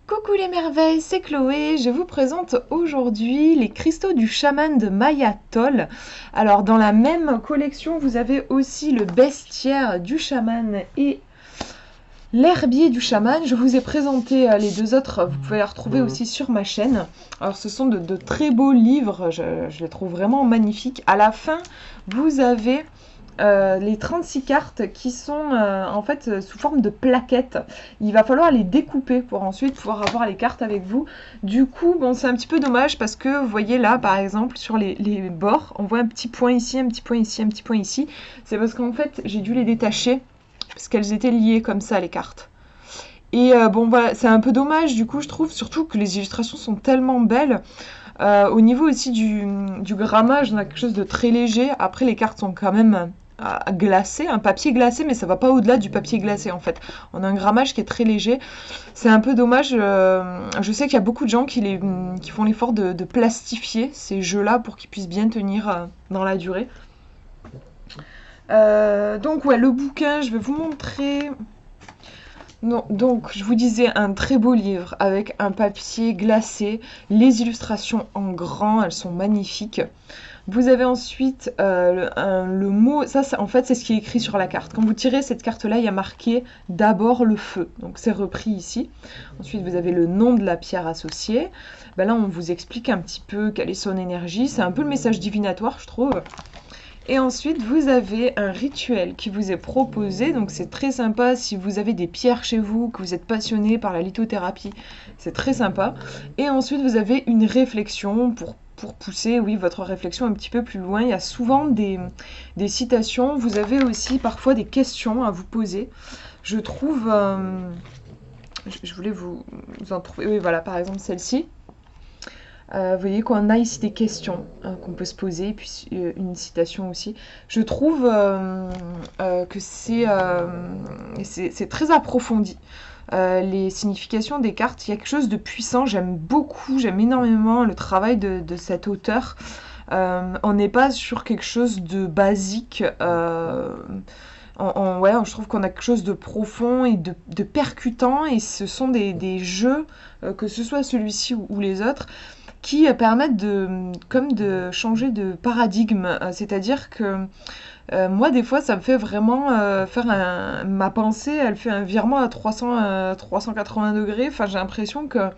Coucou les merveilles, c'est Chloé, je vous présente aujourd'hui les cristaux du chaman de Maya Toll. Alors dans la même collection, vous avez aussi le bestiaire du chaman et l'herbier du chaman. Je vous ai présenté les deux autres, vous pouvez les retrouver aussi sur ma chaîne. Alors ce sont de très beaux livres, je les trouve vraiment magnifiques. À la fin, vous avez les 36 cartes qui sont en fait sous forme de plaquettes. Il va falloir les découper pour ensuite pouvoir avoir les cartes avec vous. Du coup, bon, c'est un petit peu dommage parce que vous voyez là, par exemple, sur les bords, on voit un petit point ici, un petit point ici, un petit point ici. C'est parce qu'en fait, j'ai dû les détacher parce qu'elles étaient liées comme ça, les cartes. Et bon, voilà, c'est un peu dommage, du coup, je trouve, surtout que les illustrations sont tellement belles. Au niveau aussi du grammage, on a quelque chose de très léger. Après, les cartes sont quand même glacé, un papier glacé, mais ça va pas au-delà du papier glacé en fait. On a un grammage qui est très léger. C'est un peu dommage. Je sais qu'il y a beaucoup de gens qui font l'effort de plastifier ces jeux-là pour qu'ils puissent bien tenir dans la durée. Donc ouais, le bouquin, je vais vous montrer. Non, donc, je vous disais, un très beau livre avec un papier glacé, les illustrations en grand, elles sont magnifiques. Vous avez ensuite le mot, ça en fait c'est ce qui est écrit sur la carte. Quand vous tirez cette carte-là, il y a marqué d'abord le feu, donc c'est repris ici. Ensuite vous avez le nom de la pierre associée. Ben là on vous explique un petit peu quelle est son énergie, c'est un peu le message divinatoire je trouve. Et ensuite, vous avez un rituel qui vous est proposé, donc c'est très sympa si vous avez des pierres chez vous, que vous êtes passionné par la lithothérapie, c'est très sympa. Et ensuite, vous avez une réflexion pour pousser, oui, votre réflexion un petit peu plus loin. Il y a souvent des citations, vous avez aussi parfois des questions à vous poser. Je trouve, je voulais vous en trouver, oui, voilà, par exemple celle-ci. Vous voyez qu'on a ici des questions qu'on peut se poser, et puis une citation aussi. Je trouve que c'est très approfondi. Les significations des cartes, il y a quelque chose de puissant, j'aime beaucoup, j'aime énormément le travail de cet auteur. On n'est pas sur quelque chose de basique. Ouais, je trouve qu'on a quelque chose de profond et de percutant, et ce sont des jeux, que ce soit celui-ci ou les autres, qui permettent de changer de paradigme. C'est-à-dire que moi, des fois, ça me fait vraiment faire ma pensée, elle fait un virement à 380 degrés. Enfin, j'ai l'impression que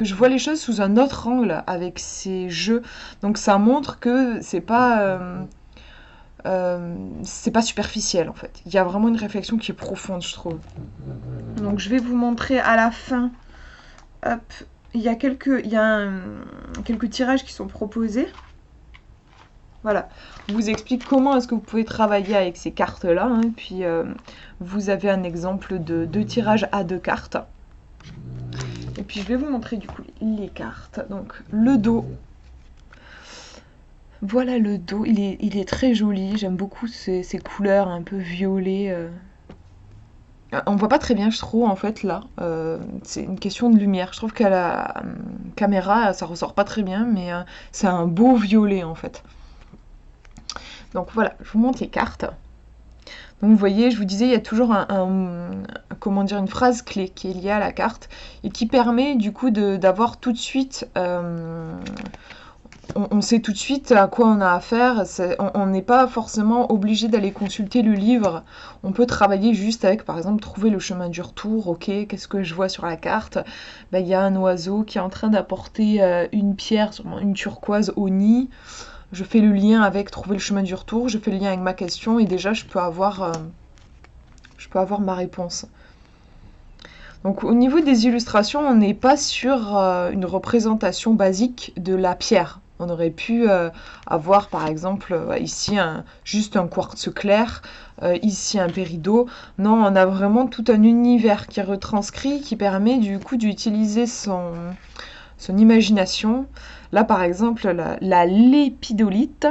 je vois les choses sous un autre angle avec ces jeux. Donc, ça montre que c'est pas superficiel en fait. Il y a vraiment une réflexion qui est profonde, je trouve. Donc, je vais vous montrer à la fin. Hop, il y a quelques tirages qui sont proposés. Voilà, on vous explique comment est-ce que vous pouvez travailler avec ces cartes-là. Hein, puis vous avez un exemple de 2 tirages à 2 cartes. Et puis je vais vous montrer du coup les cartes. Donc le dos. Voilà le dos, il est très joli. J'aime beaucoup ces couleurs un peu violet. On voit pas très bien, je trouve, en fait, là. C'est une question de lumière. Je trouve qu'à la caméra, ça ressort pas très bien, mais c'est un beau violet, en fait. Donc voilà, je vous montre les cartes. Donc vous voyez, je vous disais, il y a toujours comment dire, une phrase clé qui est liée à la carte et qui permet du coup d'avoir tout de suite... on sait tout de suite à quoi on a affaire. On n'est pas forcément obligé d'aller consulter le livre. On peut travailler juste avec, par exemple, trouver le chemin du retour. Ok, qu'est-ce que je vois sur la carte? Ben, y a un oiseau qui est en train d'apporter une pierre, une turquoise au nid. Je fais le lien avec trouver le chemin du retour. Je fais le lien avec ma question et déjà je peux avoir ma réponse. Donc au niveau des illustrations, on n'est pas sur une représentation basique de la pierre. On aurait pu avoir par exemple ici juste un quartz clair, ici un péridot. Non, on a vraiment tout un univers qui est retranscrit, qui permet du coup d'utiliser son imagination. Là par exemple, la lépidolite.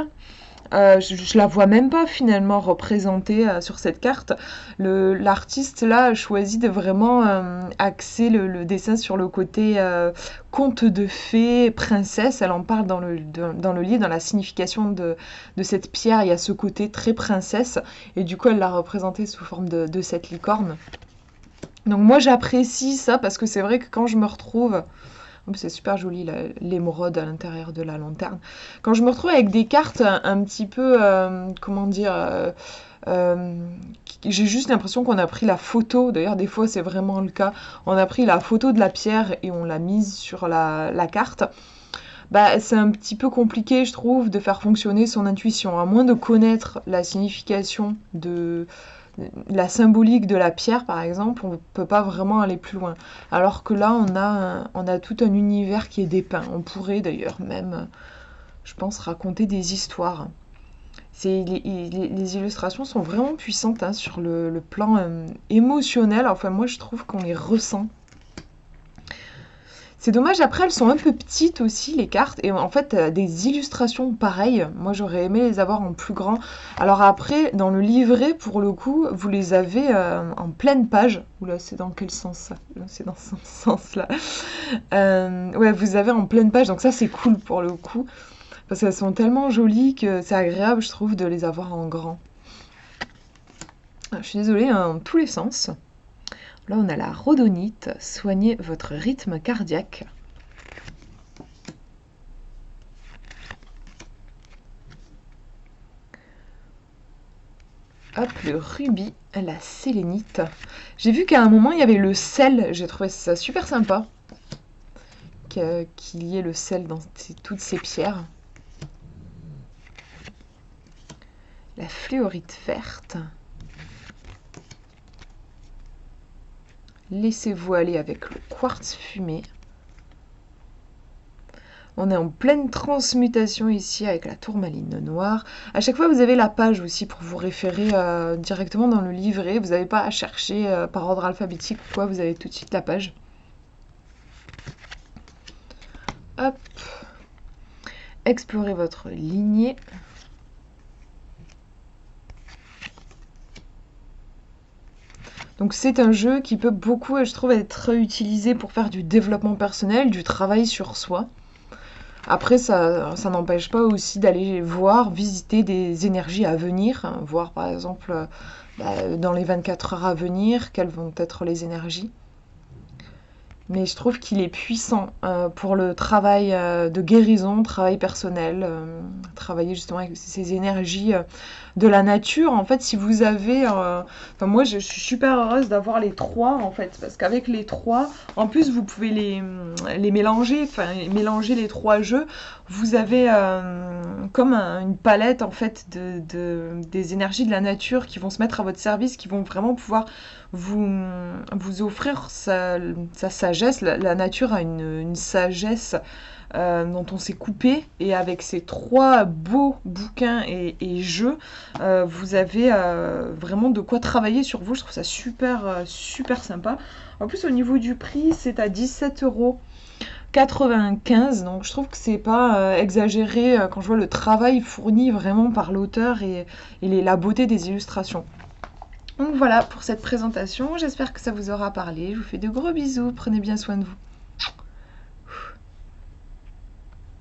Je la vois même pas finalement représentée sur cette carte. L'artiste là a choisi de vraiment axer le dessin sur le côté conte de fées, princesse. Elle en parle dans le livre, dans la signification de cette pierre. Il y a ce côté très princesse et du coup elle l'a représentée sous forme de cette licorne. Donc moi j'apprécie ça parce que c'est vrai que quand je me retrouve, oh, c'est super joli l'émeraude à l'intérieur de la lanterne, quand je me retrouve avec des cartes un petit peu, comment dire, euh, j'ai juste l'impression qu'on a pris la photo, d'ailleurs des fois c'est vraiment le cas, on a pris la photo de la pierre et on l'a mise sur la carte. Bah, c'est un petit peu compliqué, je trouve, de faire fonctionner son intuition, à moins de connaître la signification de la symbolique de la pierre, par exemple, on ne peut pas vraiment aller plus loin. Alors que là, on a tout un univers qui est dépeint. On pourrait d'ailleurs même, je pense, raconter des histoires. Les illustrations sont vraiment puissantes hein, sur le plan émotionnel. Enfin, moi, je trouve qu'on les ressent. C'est dommage, après elles sont un peu petites aussi les cartes et en fait des illustrations pareilles, moi j'aurais aimé les avoir en plus grand. Alors après dans le livret pour le coup vous les avez en pleine page. Oula c'est dans quel sens ça? C'est dans ce sens là. Ouais vous avez en pleine page donc ça c'est cool pour le coup parce qu'elles sont tellement jolies que c'est agréable je trouve de les avoir en grand. Je suis désolée hein, dans tous les sens. Là, on a la rhodonite. Soignez votre rythme cardiaque. Hop, le rubis, la sélénite. J'ai vu qu'à un moment, il y avait le sel. J'ai trouvé ça super sympa. Qu'il y ait le sel dans toutes ces pierres. La fluorite verte. Laissez-vous aller avec le quartz fumé. On est en pleine transmutation ici avec la tourmaline noire. À chaque fois, vous avez la page aussi pour vous référer directement dans le livret. Vous n'avez pas à chercher par ordre alphabétique ou quoi, vous avez tout de suite la page. Hop. Explorez votre lignée. Donc c'est un jeu qui peut beaucoup, je trouve, être utilisé pour faire du développement personnel, du travail sur soi. Après, ça n'empêche pas aussi d'aller voir, visiter des énergies à venir, hein, voir par exemple dans les 24 heures à venir, quelles vont être les énergies. Mais je trouve qu'il est puissant pour le travail de guérison, travail personnel, travailler justement avec ces énergies de la nature. En fait, si vous avez... enfin, moi, je suis super heureuse d'avoir les trois, en fait, parce qu'avec les trois, en plus, vous pouvez les mélanger, enfin, mélanger les trois jeux. Vous avez comme une palette, en fait, des énergies de la nature qui vont se mettre à votre service, qui vont vraiment pouvoir vous offrir sa sagesse. La nature a une sagesse dont on s'est coupé. Et avec ces trois beaux bouquins et jeux, vous avez vraiment de quoi travailler sur vous. Je trouve ça super sympa. En plus, au niveau du prix, c'est à 17,95 €. Donc je trouve que c'est pas exagéré quand je vois le travail fourni vraiment par l'auteur et la beauté des illustrations. Donc voilà pour cette présentation, j'espère que ça vous aura parlé. Je vous fais de gros bisous, prenez bien soin de vous.